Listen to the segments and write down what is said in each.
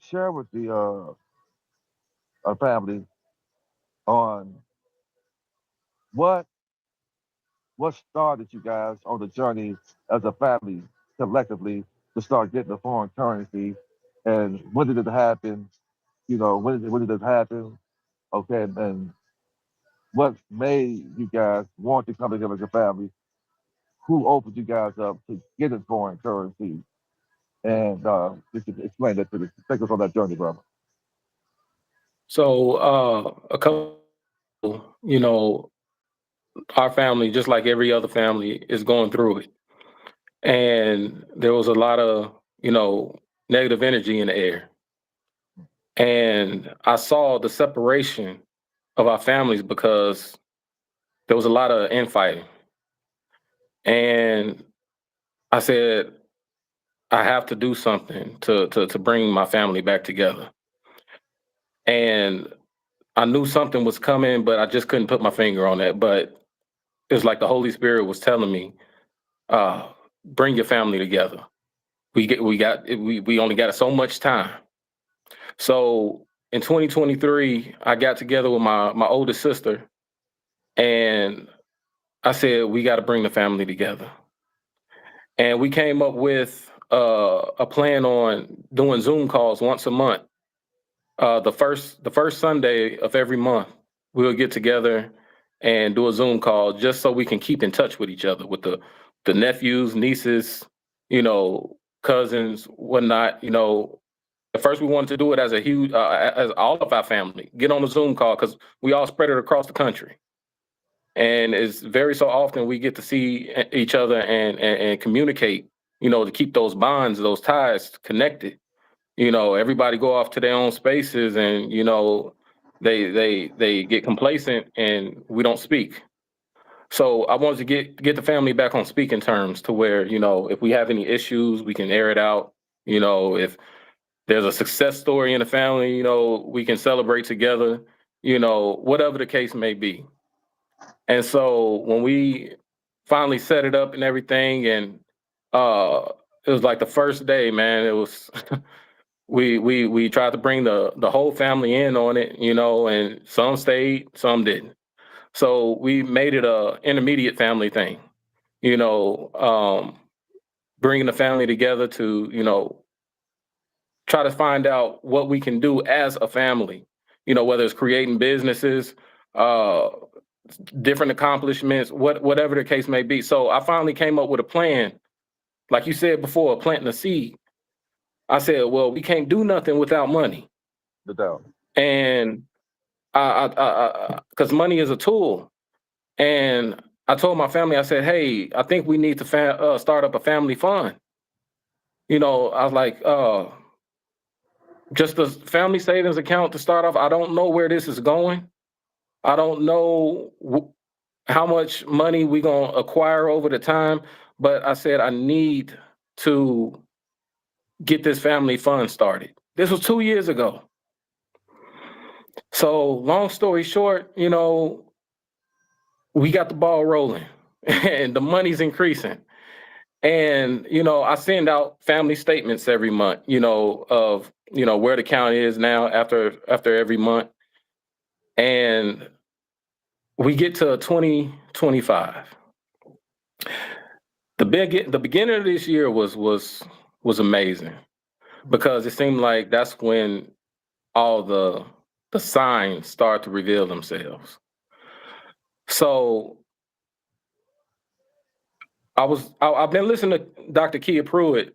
Share with the our family on what what started you guys on the journey as a family collectively to start getting the foreign currency, and when did it happen? When did it happen? Okay, and what made you guys want to come together as a family? Who opened you guys up to getting foreign currency? And you can explain that to the take us on that journey, brother. So a couple years ago, our family, just like every other family, is going through it. And there was a lot of, negative energy in the air. And I saw the separation of our families because there was a lot of infighting. And I said, I have to do something to bring my family back together. And I knew something was coming, but I just couldn't put my finger on it. But it was like the Holy Spirit was telling me, uh, bring your family together. We only got so much time. So in 2023, I got together with my oldest sister, and I said we got to bring the family together. And we came up with a plan on doing Zoom calls once a month. The first Sunday of every month, we'll get together and do a Zoom call just so we can keep in touch with each other, with the nephews, nieces, cousins, whatnot. At first we wanted to do it as a huge, as all of our family get on a Zoom call because we all spread it across the country, and it's very so often we get to see each other and communicate. To keep those bonds, those ties connected. Everybody go off to their own spaces, and they get complacent, and we don't speak. So I wanted to get the family back on speaking terms to where if we have any issues, we can air it out. If there's a success story in the family, we can celebrate together. Whatever the case may be. And so when we finally set it up and everything, and uh, it was like the first day, man. It was we tried to bring the whole family in on it, and some stayed, some didn't. So we made it a intermediate family thing, you know, um, bringing the family together to try to find out what we can do as a family. Whether it's creating businesses, uh, different accomplishments, whatever the case may be. So I finally came up with a plan, like you said before, planting a seed. I said, well, we can't do nothing without money, The doubt. and because money is a tool. And I told my family, I said, hey, I think we need to start up a family fund. I was like, just a family savings account to start off. I don't know where this is going. I don't know how much money we gonna acquire over the time, but I said I need to get this family fund started. This was 2 years ago. So long story short, we got the ball rolling and the money's increasing. And, I send out family statements every month, of, where the count is now after every month. And we get to 2025. The beginning of this year was amazing because it seemed like that's when all the signs start to reveal themselves. So I've been listening to Dr. Kia Pruitt,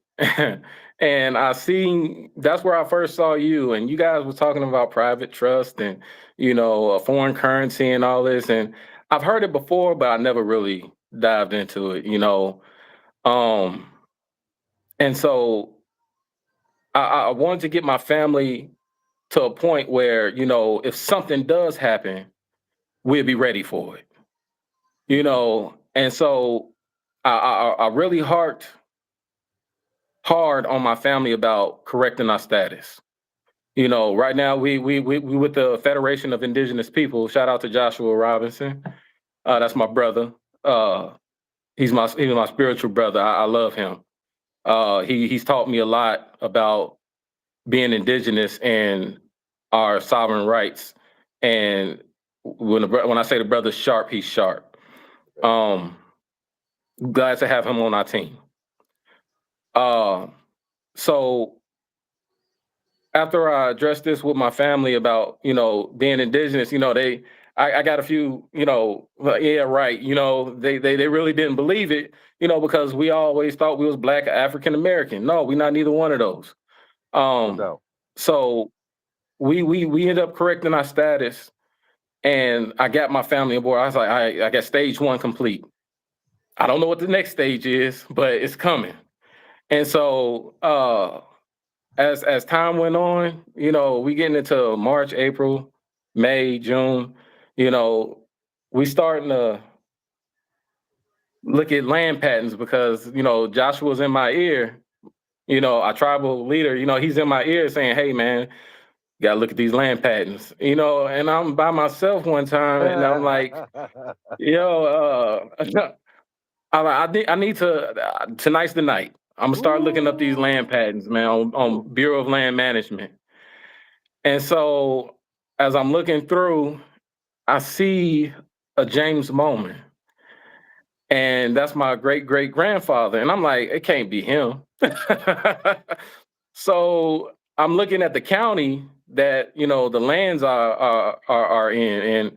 and I seen that's where I first saw you, and you guys were talking about private trust and foreign currency and all this, and I've heard it before, but I never really dived into it. Um, and so I wanted to get my family to a point where if something does happen, we'll be ready for it. And so I really harked hard on my family about correcting our status. Right now we with the Federation of Indigenous People. Shout out to Joshua Robinson. That's my brother. Uh, he's my spiritual brother. I love him. He's taught me a lot about being indigenous and our sovereign rights. And when I say the brother's sharp, he's sharp. Um, Glad to have him on our team. Uh, so after I addressed this with my family about, being indigenous, I got a few, like, yeah, right. They really didn't believe it, because we always thought we was Black African American. No, we're not neither one of those. No Um, doubt. so we ended up correcting our status, and I got my family aboard. I was like, I got stage one complete. I don't know what the next stage is, but it's coming. And so as time went on, we getting into March, April, May, June, you know, we starting to look at land patents because, Joshua's in my ear, our tribal leader, he's in my ear saying, hey man, you gotta look at these land patents, and I'm by myself one time and I'm like, yo, I need to, tonight's the night. I'm gonna start looking up these land Ooh. patents, man, on Ooh. Bureau of Land Management. And so as I'm looking through, I see a James Moment, and that's my great great grandfather. And I'm like, it can't be him. So I'm looking at the county that the lands are in, and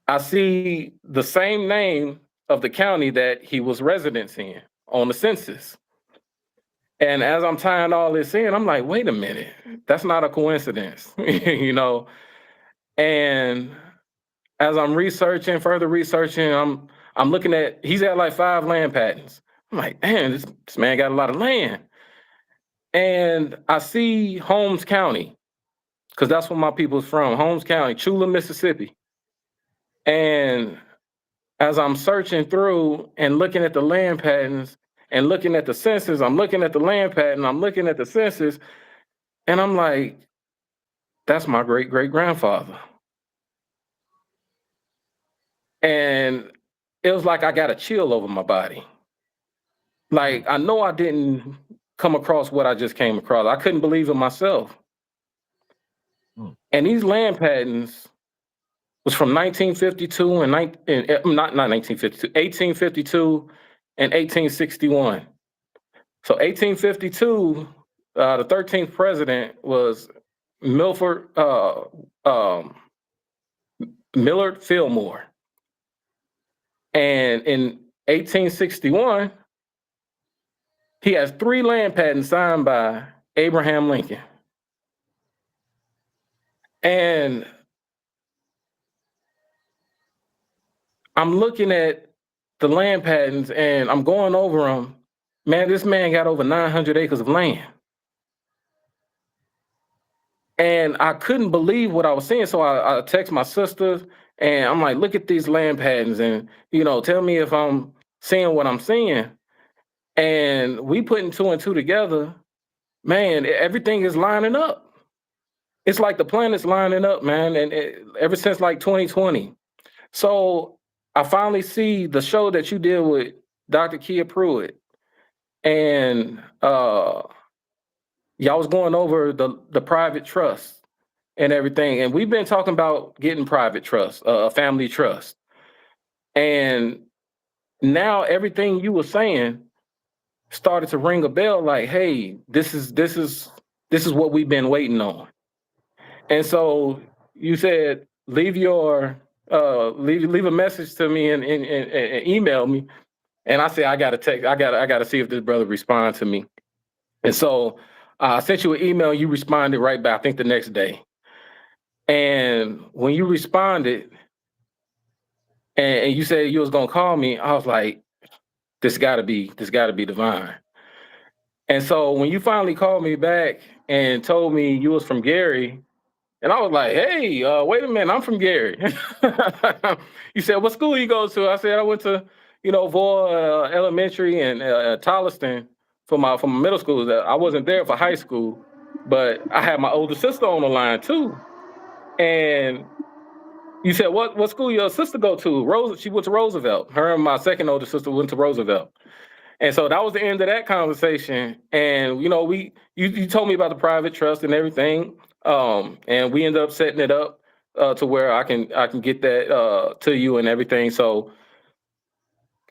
I see the same name of the county that he was residents in on the census. And as I'm tying all this in, I'm like, wait a minute, that's not a coincidence, And as I'm researching, further researching, I'm looking at he's had like 5 land patents. I'm like, man, this man got a lot of land. And I see Holmes County, because that's where my people's from, Holmes County, Chula, Mississippi. And as I'm searching through and looking at the land patents and looking at the census, I'm looking at the land patent, I'm looking at the census, and I'm like, that's my great great grandfather. And it was like I got a chill over my body. Mm, Like, I know I didn't come across what I just came across. I couldn't believe it myself. mm. And these land patents was from 1952 not 1952, 1852 and 1861. So 1852, the 13th president was Milford um, Millard Fillmore, and in 1861, he has 3 land patents signed by Abraham Lincoln. And I'm looking at the land patents and I'm going over them. Man, this man got over 900 acres of land. And I couldn't believe what I was seeing. So I text my sister and I'm like, look at these land patents and, tell me if I'm seeing what I'm seeing. And we putting 2 and 2 together, man, everything is lining up. It's like the planets lining up, man. And ever since like 2020. So I finally see the show that you did with Dr. Kia Pruitt, and y'all was going over the private trust and everything, and we've been talking about getting private trust, a family trust, and now everything you were saying started to ring a bell. Like, hey, this is what we've been waiting on, and so you said leave a message to me and email me. And I said, I got to text. I got to see if this brother responds to me. And so I sent you an email. You responded right back. I think the next day. And when you responded, and you said you was gonna call me, I was like, this got to be divine. And so when you finally called me back and told me you was from Gary, and I was like, hey, wait a minute, I'm from Gary. You said, what school you go to? I said, I went to, Voy Elementary and Tolliston for my middle school. I wasn't there for high school, but I had my older sister on the line too. And you said, what school your sister go to? Rose, she went to Roosevelt. Her and my second older sister went to Roosevelt. And so that was the end of that conversation. And you told me about the private trust and everything. And we ended up setting it up to where I can get that to you and everything. So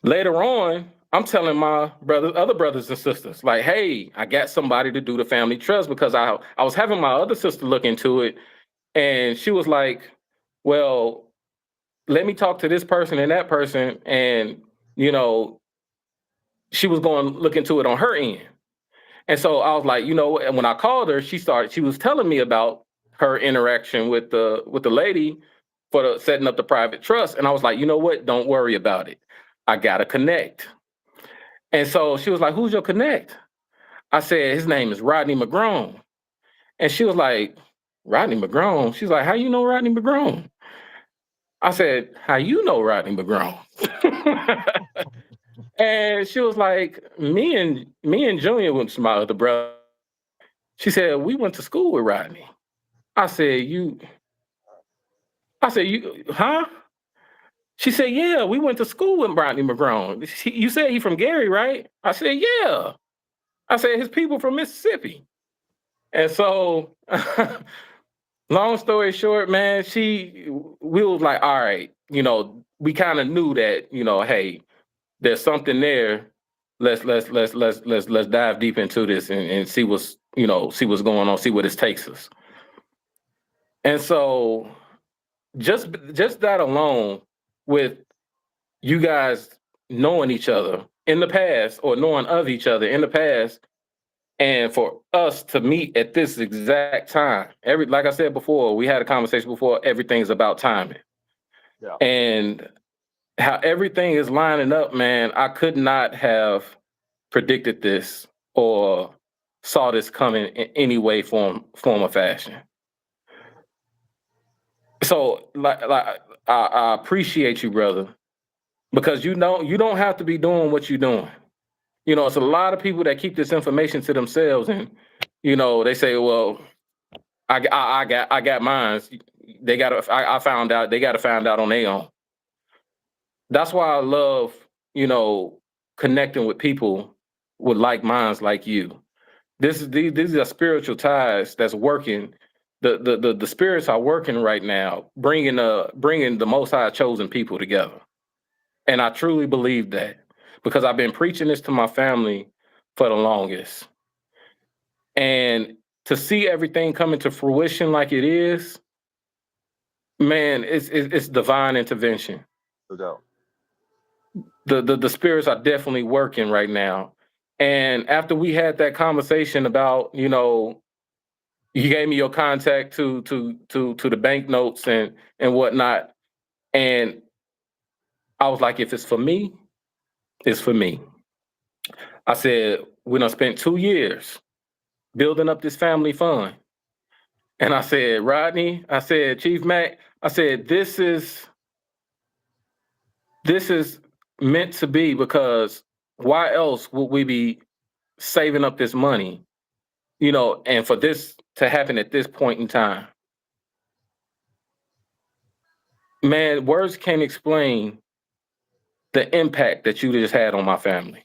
later on, I'm telling my other brothers and sisters, like, hey, I got somebody to do the family trust because I was having my other sister look into it, and she was like, well, let me talk to this person and that person, and you know, she was going to look into it on her end. And so I was like, and when I called her, she was telling me about her interaction with the lady for setting up the private trust. And I was like, you know what? Don't worry about it. I gotta connect. And so she was like, who's your connect? I said, his name is Rodney McGrone. And she was like, Rodney McGrone? She's like, how you know Rodney McGrone? I said, how you know Rodney McGrone? And she was like, me and Junior went to my other brother. She said, we went to school with Rodney. I said, you, huh? She said, yeah, we went to school with Rodney McGrone. You said he from Gary, right? I said, yeah. I said, his people from Mississippi. And so, long story short, man, we was like, all right, we kind of knew that, hey, there's something there. Let's dive deep into this and see what's going on, see where this takes us. And so just that alone, with you guys knowing each other in the past or knowing of each other in the past, and for us to meet at this exact time, like I said before, we had a conversation before, everything's about timing. Yeah. And how everything is lining up, man, I could not have predicted this or saw this coming in any way, form or fashion. So I appreciate you, brother, because you don't have to be doing what you're doing. It's a lot of people that keep this information to themselves, and they say, well, I got mine. They got I found out they got to find out on their own. That's why I love connecting with people with like minds like you. These are spiritual ties that's working. The spirits are working right now, bringing the Most High chosen people together. And I truly believe that because I've been preaching this to my family for the longest. And to see everything coming to fruition like it is, man, it's divine intervention. No doubt. The spirits are definitely working right now. And after we had that conversation about, you gave me your contact to the banknotes and whatnot. And I was like, if it's for me, it's for me. I said, we done spent 2 years building up this family fund. And I said, Rodney, I said, Chief Mack, I said, this is meant to be, because why else would we be saving up this money, and for this to happen at this point in time? Man, words can't explain the impact that you just had on my family.